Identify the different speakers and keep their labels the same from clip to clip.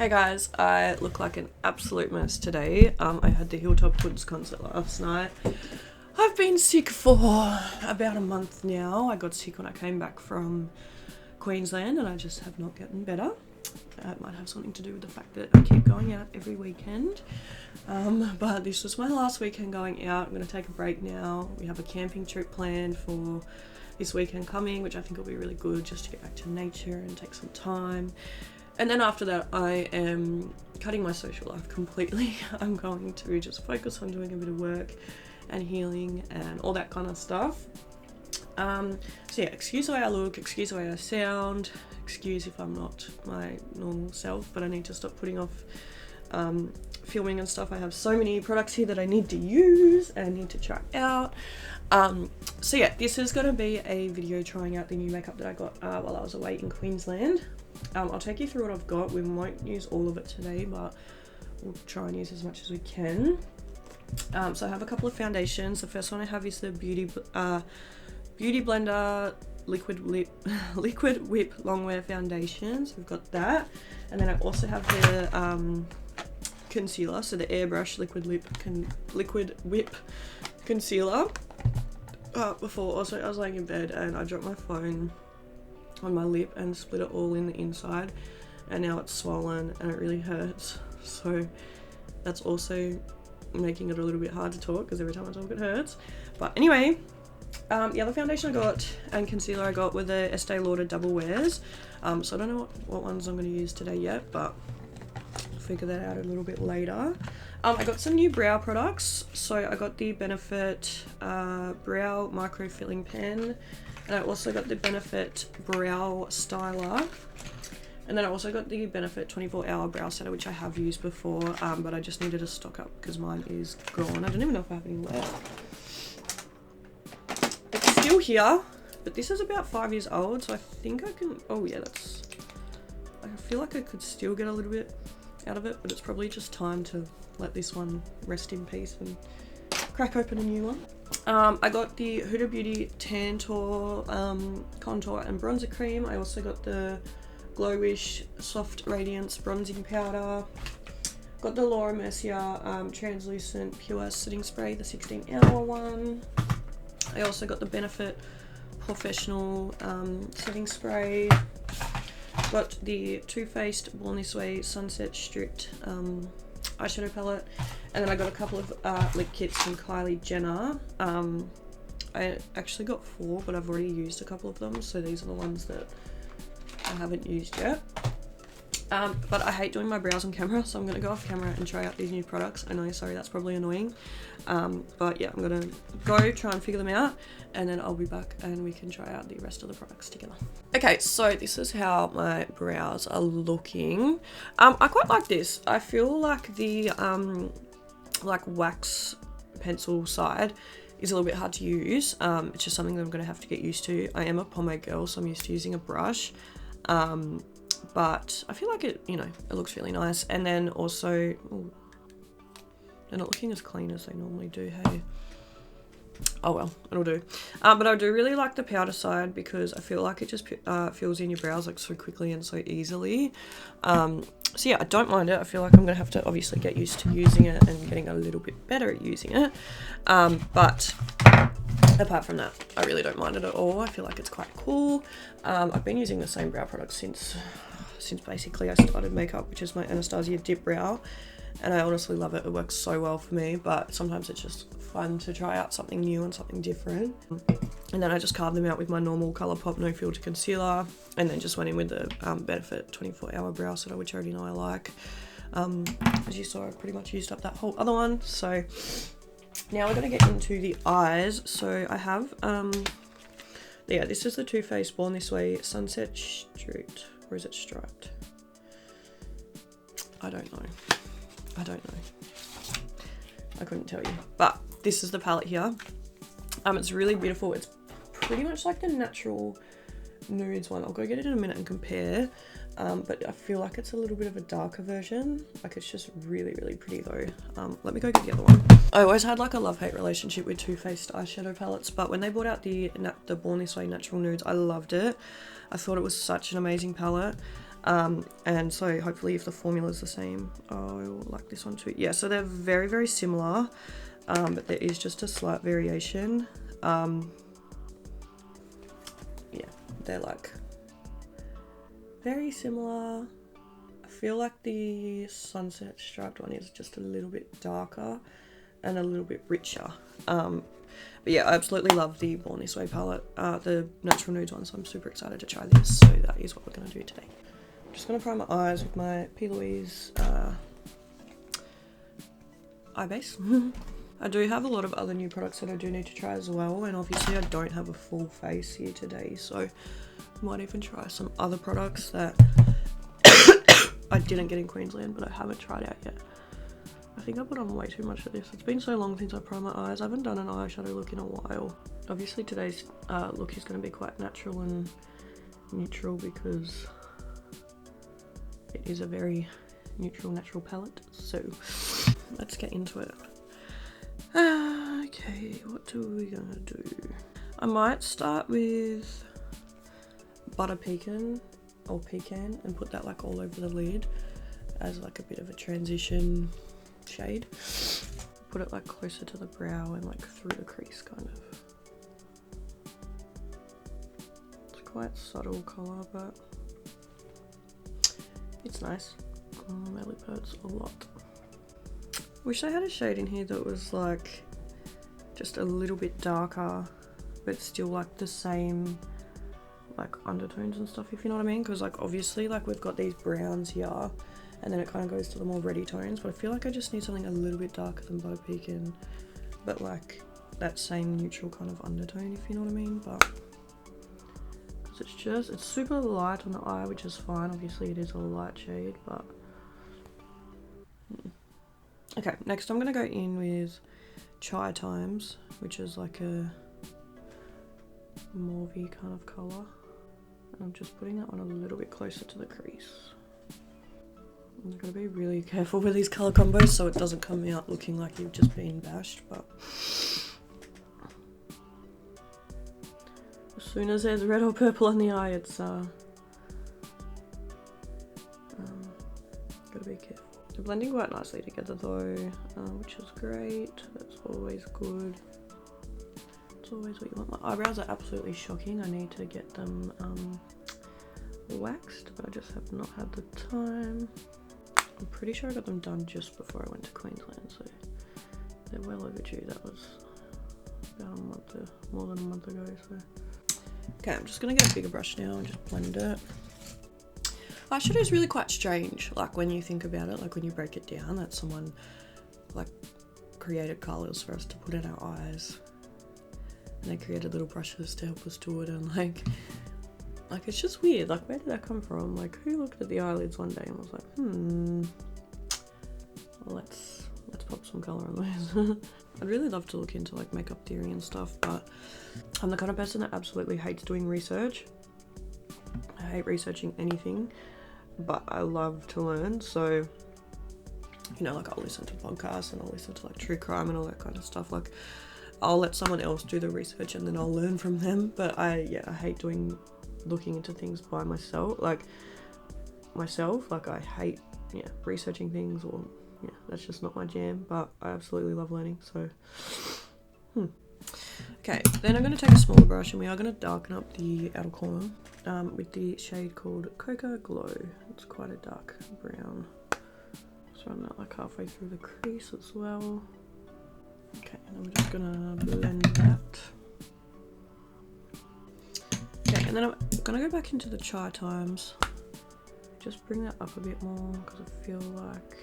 Speaker 1: Hey guys, I look like an absolute mess today. I had the Hilltop Woods concert last night. I've been sick for about a month now. I got sick when I came back from Queensland and I just have not gotten better. It might have something to do with the fact that I keep going out every weekend. But this was my last weekend going out. I'm going to take a break now. We have a camping trip planned for this weekend coming, which I think will be really good just to get back to nature and take some time. And then after that, I am cutting my social life completely. I'm going to just focus on doing a bit of work and healing and all that kind of stuff. So yeah, excuse the way I look, excuse the way I sound, excuse if I'm not my normal self, but I need to stop putting off filming and stuff. I have so many products here that I need to use and I need to try out. So yeah, this is going to be a video trying out the new makeup that I got while I was away in Queensland. I'll take you through what I've got. We won't use all of it today, but we'll try and use as much as we can. So I have a couple of foundations. The first one I have is the Beauty Blender Liquid Whip Longwear Foundation. So we've got that. And then I also have the concealer, so the Airbrush Liquid Whip Concealer. Before, also I was laying in bed and I dropped my phone on my lip and split it all in the inside, and now it's swollen and it really hurts, so that's also making it a little bit hard to talk because every time I talk it hurts. But anyway, the other foundation I got and concealer I got were the Estee Lauder Double Wears. So I don't know what ones I'm going to use today yet, but I'll figure that out a little bit later. I got some new brow products. So I got the Benefit Brow Micro Filling Pen, and I also got the Benefit Brow Styler, and then I also got the Benefit 24-Hour Brow Setter, which I have used before, but I just needed to stock up because mine is gone. I don't even know if I have any left. It's still here, but this is about 5 years old, so I think I can, oh yeah, I feel like I could still get a little bit out of it, but it's probably just time to let this one rest in peace and crack open a new one. I got the Huda Beauty Tantor Contour and Bronzer Cream. I also got the Glowish Soft Radiance Bronzing Powder. Got the Laura Mercier Translucent Pure Setting Spray, the 16-hour one. I also got the Benefit Professional Setting Spray. Got the Too Faced Born This Way Sunset Stripped eyeshadow palette, and then I got a couple of lip kits from Kylie Jenner. I actually got 4, but I've already used a couple of them, so these are the ones that I haven't used yet. But I hate doing my brows on camera, so I'm going to go off camera and try out these new products. I know, sorry, that's probably annoying, but yeah, I'm going to go try and figure them out, and then I'll be back and we can try out the rest of the products together. Okay, so this is how my brows are looking. I quite like this. I feel like the like wax pencil side is a little bit hard to use. It's just something that I'm going to have to get used to. I am a pomade girl, so I'm used to using a brush. But I feel like it, you know, it looks really nice. And then also, ooh, they're not looking as clean as they normally do, hey? Oh well, it'll do. But I do really like the powder side because I feel like it just fills in your brows like so quickly and so easily. So yeah, I don't mind it. I feel like I'm going to have to obviously get used to using it and getting a little bit better at using it. But apart from that, I really don't mind it at all. I feel like it's quite cool. I've been using the same brow product since basically I started makeup, which is my Anastasia Dip Brow, and I honestly love it. It works so well for me, but sometimes it's just fun to try out something new and something different. And then I just carved them out with my normal Colourpop No Filter Concealer, and then just went in with the Benefit 24-Hour Brow Setter, which I already know I like. As you saw, I pretty much used up that whole other one, so now we're going to get into the eyes. So I have, yeah, this is the Too Faced Born This Way Sunset Stripped, or is it Striped? I don't know. I couldn't tell you. But this is the palette here. It's really beautiful. It's pretty much like the natural nudes one. I'll go get it in a minute and compare. But I feel like it's a little bit of a darker version. Like, it's just really, really pretty though. Let me go get the other one. I always had like a love-hate relationship with Too Faced eyeshadow palettes, but when they brought out the Born This Way Natural Nudes, I loved it. I thought it was such an amazing palette. And so hopefully if the formula is the same, I'll like this one too. Yeah, so they're very, very similar, but there is just a slight variation. Yeah, they're like very similar. I feel like the sunset striped one is just a little bit darker and a little bit richer. But yeah, I absolutely love the Born This Way palette, the Natural Nudes one, so I'm super excited to try this. So that is what we're going to do today. I'm just going to prime my eyes with my P. Louise eye base. I do have a lot of other new products that I do need to try as well, and obviously I don't have a full face here today, so I might even try some other products that I didn't get in Queensland but I haven't tried out yet. I think I put on way too much of this. It's been so long since I primed my eyes. I haven't done an eyeshadow look in a while. Obviously today's look is going to be quite natural and neutral because it is a very neutral, natural palette. So let's get into it. Okay, what are we gonna do? I might start with Butter Pecan or Pecan and put that like all over the lid as like a bit of a transition shade. Put it like closer to the brow and like through the crease kind of. It's quite subtle colour, but it's nice. My lip hurts a lot. Wish I had a shade in here that was like just a little bit darker but still like the same like undertones and stuff, if you know what I mean, because like obviously like we've got these browns here and then it kind of goes to the more reddy tones, but I feel like I just need something a little bit darker than Butter Pecan but like that same neutral kind of undertone, if you know what I mean. But it's super light on the eye, which is fine. Obviously it is a light shade, but okay, next I'm gonna go in with Chai Times, which is like a mauvey kind of colour. And I'm just putting that one a little bit closer to the crease. I've got to be really careful with these colour combos so it doesn't come out looking like you've just been bashed, but as soon as there's red or purple on the eye, it's gotta be careful. They're blending quite nicely together though, which is great. That's always good. It's always what you want. My eyebrows are absolutely shocking. I need to get them waxed, but I just have not had the time. I'm pretty sure I got them done just before I went to Queensland, so they're well overdue. That was about a month, more than a month ago. So okay, I'm just gonna get a bigger brush now and just blend it. Eyeshadow is really quite strange, like when you think about it, like when you break it down, that someone like created colours for us to put in our eyes, and they created little brushes to help us do it, and like it's just weird. Like, where did that come from? Like, who looked at the eyelids one day and was like, well, let's pop some colour on those. I'd really love to look into like makeup theory and stuff, but I'm the kind of person that absolutely hates doing research. I hate researching anything, but I love to learn. So, you know, like I'll listen to podcasts and I'll listen to like true crime and all that kind of stuff. Like, I'll let someone else do the research and then I'll learn from them. But I hate looking into things by myself. Like I hate researching things, or that's just not my jam. But I absolutely love learning. So, okay, then I'm going to take a smaller brush and we are going to darken up the outer corner with the shade called Coca Glow. It's quite a dark brown. Just run that like halfway through the crease as well. Okay, and then we're just going to blend that. Okay, and then I'm going to go back into the Chai Times. Just bring that up a bit more because I feel like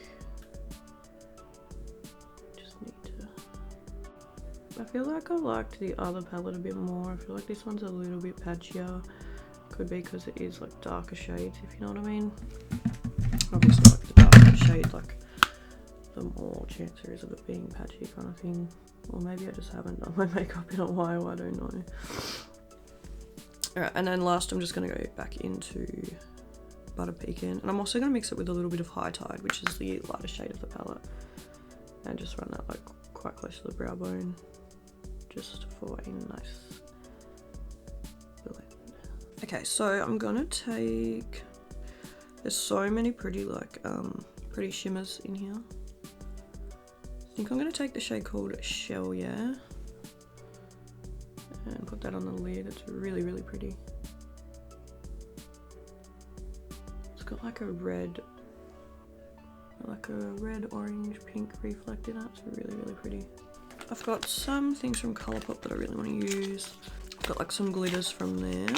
Speaker 1: I liked the other palette a bit more. I feel like this one's a little bit patchier. Could be because it is like darker shades, if you know what I mean. Obviously, like the darker shade, like the more chance there is of it being patchy kind of thing. Or maybe I just haven't done my makeup in a while, I don't know. Alright, and then last I'm just going to go back into Butter Pecan. And I'm also going to mix it with a little bit of High Tide, which is the lighter shade of the palette. And just run that like quite close to the brow bone. Just for a nice blend. Okay, so I'm gonna take There's so many pretty like pretty shimmers in here. I think I'm gonna take the shade called Shell, yeah, and put that on the lid. It's really, really pretty. It's got like a red, orange, pink reflect in it. It's really, really pretty. I've got some things from Colourpop that I really want to use. I've got like some glitters from them.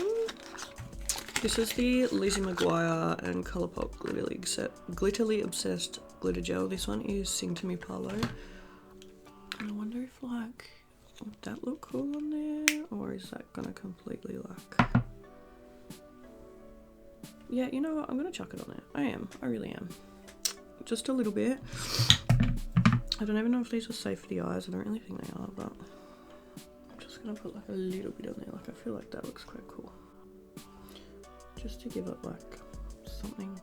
Speaker 1: This is the Lizzie McGuire and Colourpop Glitterly Obsessed Glitter Gel. This one is Sing to Me Palo. And I wonder if like, would that look cool on there? Or is that gonna completely like... Yeah, you know what? I'm gonna chuck it on there. I really am. Just a little bit. I don't even know if these are safe for the eyes. I don't really think they are, but I'm just gonna put like a little bit on there. Like I feel like that looks quite cool. Just to give it like something.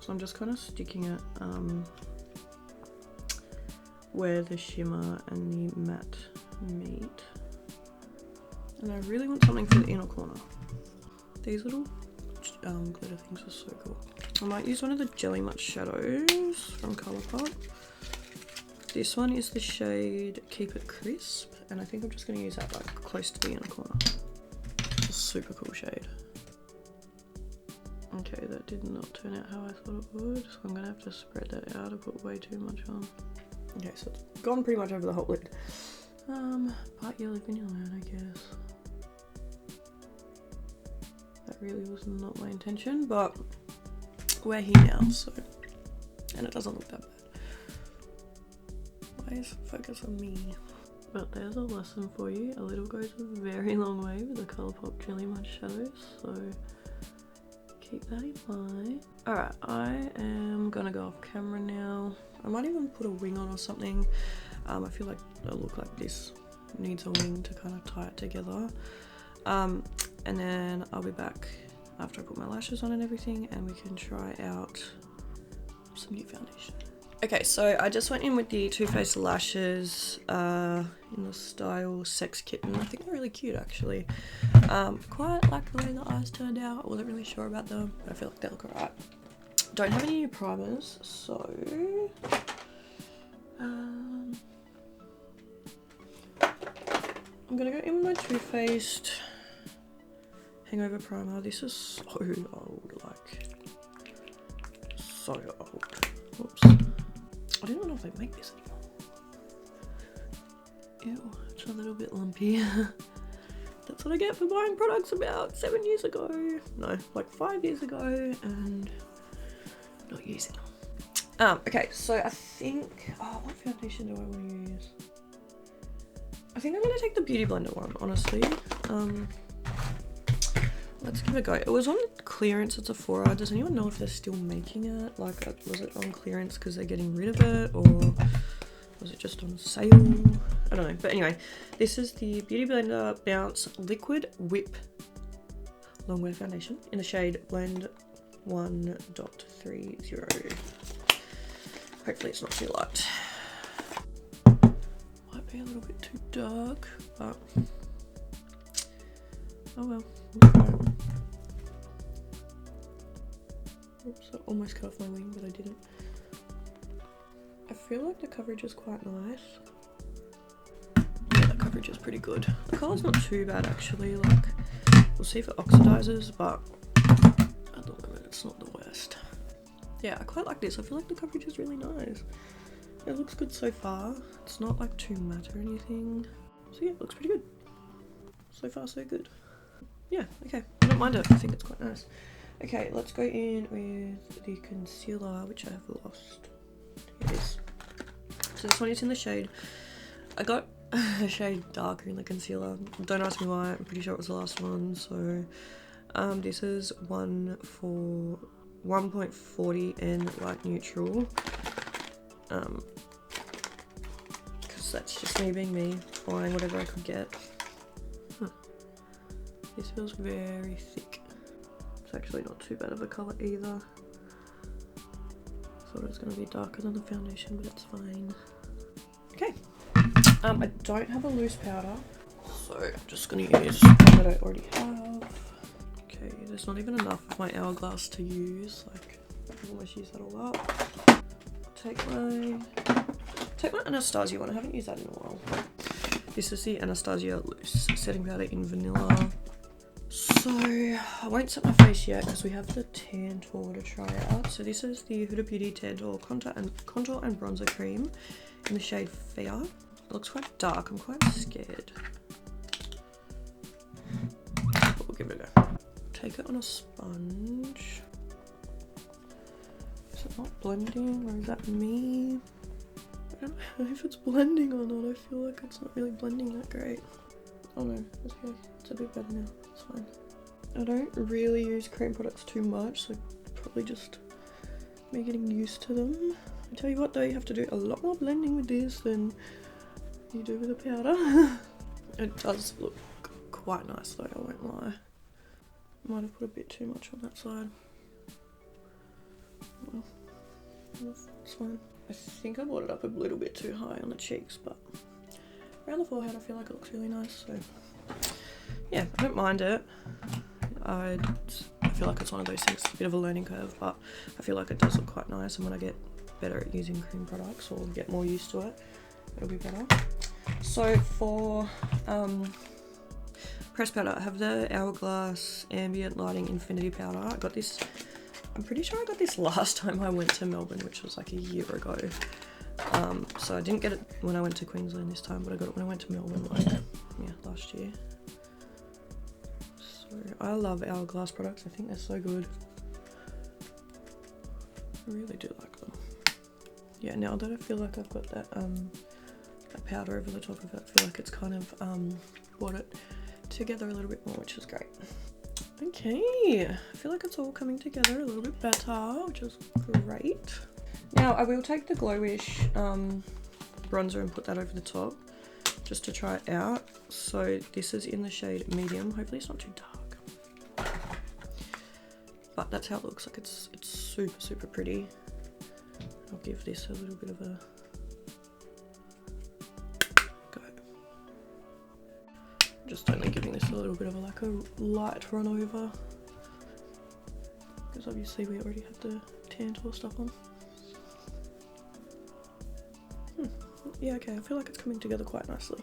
Speaker 1: So I'm just kind of sticking it where the shimmer and the matte meet. And I really want something for the inner corner. These little glitter things are so cool. I might use one of the Jelly Much shadows from Colourpop. This one is the shade Keep It Crisp, and I think I'm just going to use that like close to the inner corner. It's a super cool shade. Okay, that did not turn out how I thought it would, so I'm gonna have to spread that out. I put way too much on. Okay, so it's gone pretty much over the whole lid. Part yellow vanilla, I guess. That really was not my intention, but we're here now, so, and it doesn't look that bad. Why is focus on me? But there's a lesson for you. A little goes a very long way with the Colourpop Jelly Much shadows, so keep that in mind. Alright, I am gonna go off camera now. I might even put a wing on or something. I feel like a look like this needs a wing to kind of tie it together. And then I'll be back after I put my lashes on and everything, and we can try out some new foundation. Okay, so I just went in with the Too Faced lashes in the style Sex Kitten. I think they're really cute actually. Quite like the way the eyes turned out. I wasn't really sure about them, but I feel like they look alright. Don't have any new primers, so I'm gonna go in with my Too Faced Hangover Primer. This is so old, like so old. Whoops. I don't even know if they make this anymore. Ew, it's a little bit lumpy. That's what I get for buying products about 7 years ago. No, like 5 years ago and not using them. Okay, so I think, what foundation do I want to use? I think I'm going to take the Beauty Blender one, honestly. Let's give it a go. It was on clearance at Sephora. Does anyone know if they're still making it? Like, was it on clearance because they're getting rid of it, or was it just on sale? I don't know. But anyway, this is the Beauty Blender Bounce Liquid Whip Longwear Foundation in the shade Blend 1.30. Hopefully it's not too light. Might be a little bit too dark, but oh well. Oops, I almost cut off my wing, but I didn't. I feel like the coverage is quite nice. Yeah, the coverage is pretty good. The colour's not too bad actually, like, we'll see if it oxidizes, but at the moment it's not the worst. Yeah, I quite like this. I feel like the coverage is really nice. It looks good so far. It's not like too matte or anything. So yeah, it looks pretty good. So far so good. Yeah, okay, I don't mind it. I think it's quite nice. Okay, let's go in with the concealer, which I have lost. Here it is. So this one is in the shade. I got a shade darker in the concealer. Don't ask me why, I'm pretty sure it was the last one. So this is 1.40 N light neutral. Because that's just me being me, buying whatever I could get. This feels very thick. It's actually not too bad of a colour either. Thought it was going to be darker than the foundation, but it's fine. Okay. I don't have a loose powder, so I'm just going to use one that I already have. Okay, Okay, there's not even enough of my hourglass to use. Like, I've almost used that all up. Take my Anastasia one. I haven't used that in a while. This is the Anastasia Loose setting powder in vanilla. So I won't set my face yet because we have the tan tour to try out. So this is the Huda Beauty Tan Tour contour and bronzer cream in the shade Fair. It looks quite dark. I'm quite scared. But we'll give it a go. Take it on a sponge. Is it not blending, or is that me? I don't know if it's blending or not. I feel like it's not really blending that great. Oh no, okay, it's a bit better now. It's fine. I don't really use cream products too much, so probably just me getting used to them. I tell you what though, you have to do a lot more blending with this than you do with a powder. It does look quite nice though, I won't lie. Might have put a bit too much on that side. Well, it's fine. I think I brought it up a little bit too high on the cheeks, but around the forehead I feel like it looks really nice, so yeah, I don't mind it. I feel like it's one of those things, it's a bit of a learning curve, but I feel like it does look quite nice, and when I get better at using cream products or get more used to it, it'll be better. So for pressed powder, I have the Hourglass Ambient Lighting Infinity Powder. I got this, I'm pretty sure I got this last time I went to Melbourne, which was like a year ago. So I didn't get it when I went to Queensland this time, but I got it when I went to Melbourne, like, yeah, last year. So I love Hourglass products. I think they're so good. I really do like them. Yeah, now that I feel like I've got that that powder over the top of it, I feel like it's kind of brought it together a little bit more, which is great. Okay, I feel like it's all coming together a little bit better, which is great. Now I will take the Glowish bronzer and put that over the top just to try it out. So this is in the shade medium. Hopefully it's not too dark, but that's how it looks like. It's super pretty. I'll give this a little bit of a go. Just only giving this a little bit of a light run over, because obviously we already have the tan tour stuff on. Yeah, okay, I feel like it's coming together quite nicely.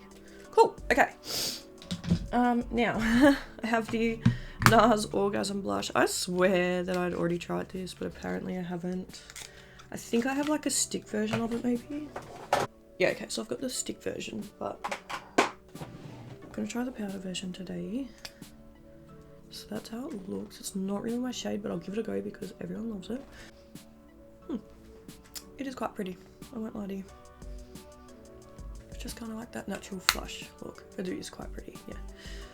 Speaker 1: Cool, okay. Now, I have the NARS Orgasm Blush. I swear that I'd already tried this, but apparently I haven't. I think I have like a stick version of it maybe. Yeah, okay, so I've got the stick version, but I'm gonna try the powder version today. So that's how it looks. It's not really my shade, but I'll give it a go because everyone loves it. It is quite pretty, I won't lie to you. It's just kind of like that natural flush look. It is quite pretty, yeah.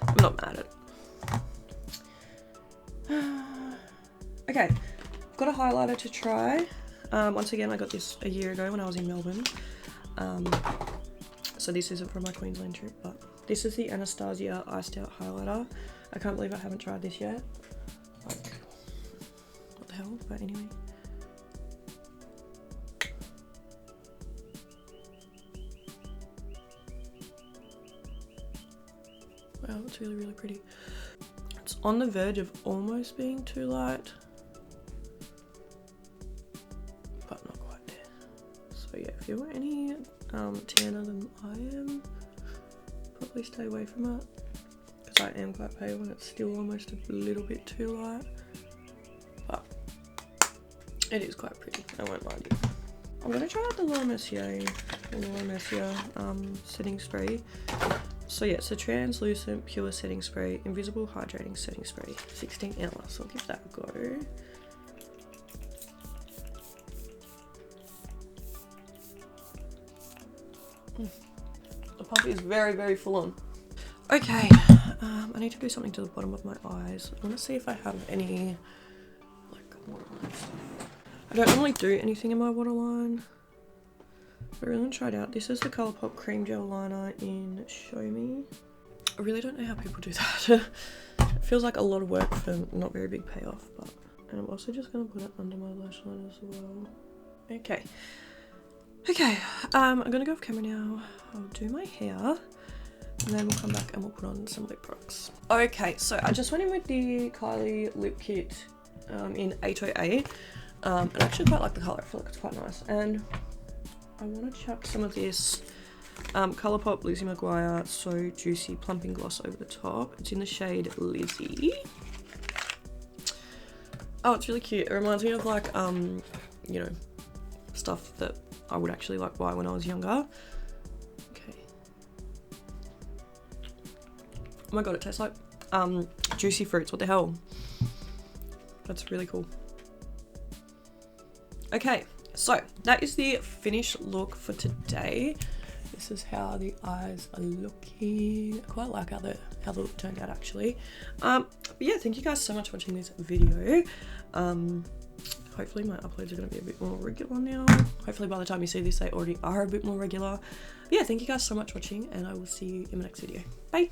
Speaker 1: I'm not mad at it. Okay, I've got a highlighter to try. Once again, I got this a year ago when I was in Melbourne. So this isn't from my Queensland trip, but this is the Anastasia Iced Out Highlighter. I can't believe I haven't tried this yet. Like, what the hell? But anyway. Wow, it's really pretty. It's on the verge of almost being too light, but not quite there. So yeah, if you're any tanner than I am, probably stay away from it, because I am quite pale and it's still almost a little bit too light, but it is quite pretty, I won't lie to you. I'm going to try out the Laura Mercier setting spray. So yeah, it's a translucent pure setting spray, invisible hydrating setting spray, 16 hours. So I'll give that a go. The pump is very full on. Okay, I need to do something to the bottom of my eyes. I want to see if I have any like waterline stuff. I don't normally do anything in my waterline. I really want to try it out. This is the Colourpop Cream Gel Liner in Show Me. I really don't know how people do that. It feels like a lot of work for not very big payoff, but... And I'm also just going to put it under my lash line as well. Okay. Okay, I'm going to go off camera now. I'll do my hair. and then we'll come back and we'll put on some lip products. Okay, so I just went in with the Kylie lip kit in 808. And I actually quite like the colour. I feel like it's quite nice. And I want to chuck some of this Colourpop Lizzie McGuire So Juicy Plumping Gloss over the top. It's in the shade Lizzie. Oh, it's really cute. It reminds me of like, you know, stuff that I would actually like buy when I was younger. Okay. Oh my god, it tastes like juicy fruits. What the hell? That's really cool. Okay, so that is the finished look for today. This is how the eyes are looking. I quite like how the look turned out actually. But yeah, thank you guys so much for watching this video. Hopefully my uploads are going to be a bit more regular now. Hopefully by the time you see this they already are a bit more regular. But yeah, thank you guys so much for watching, and I will see you in my next video. Bye!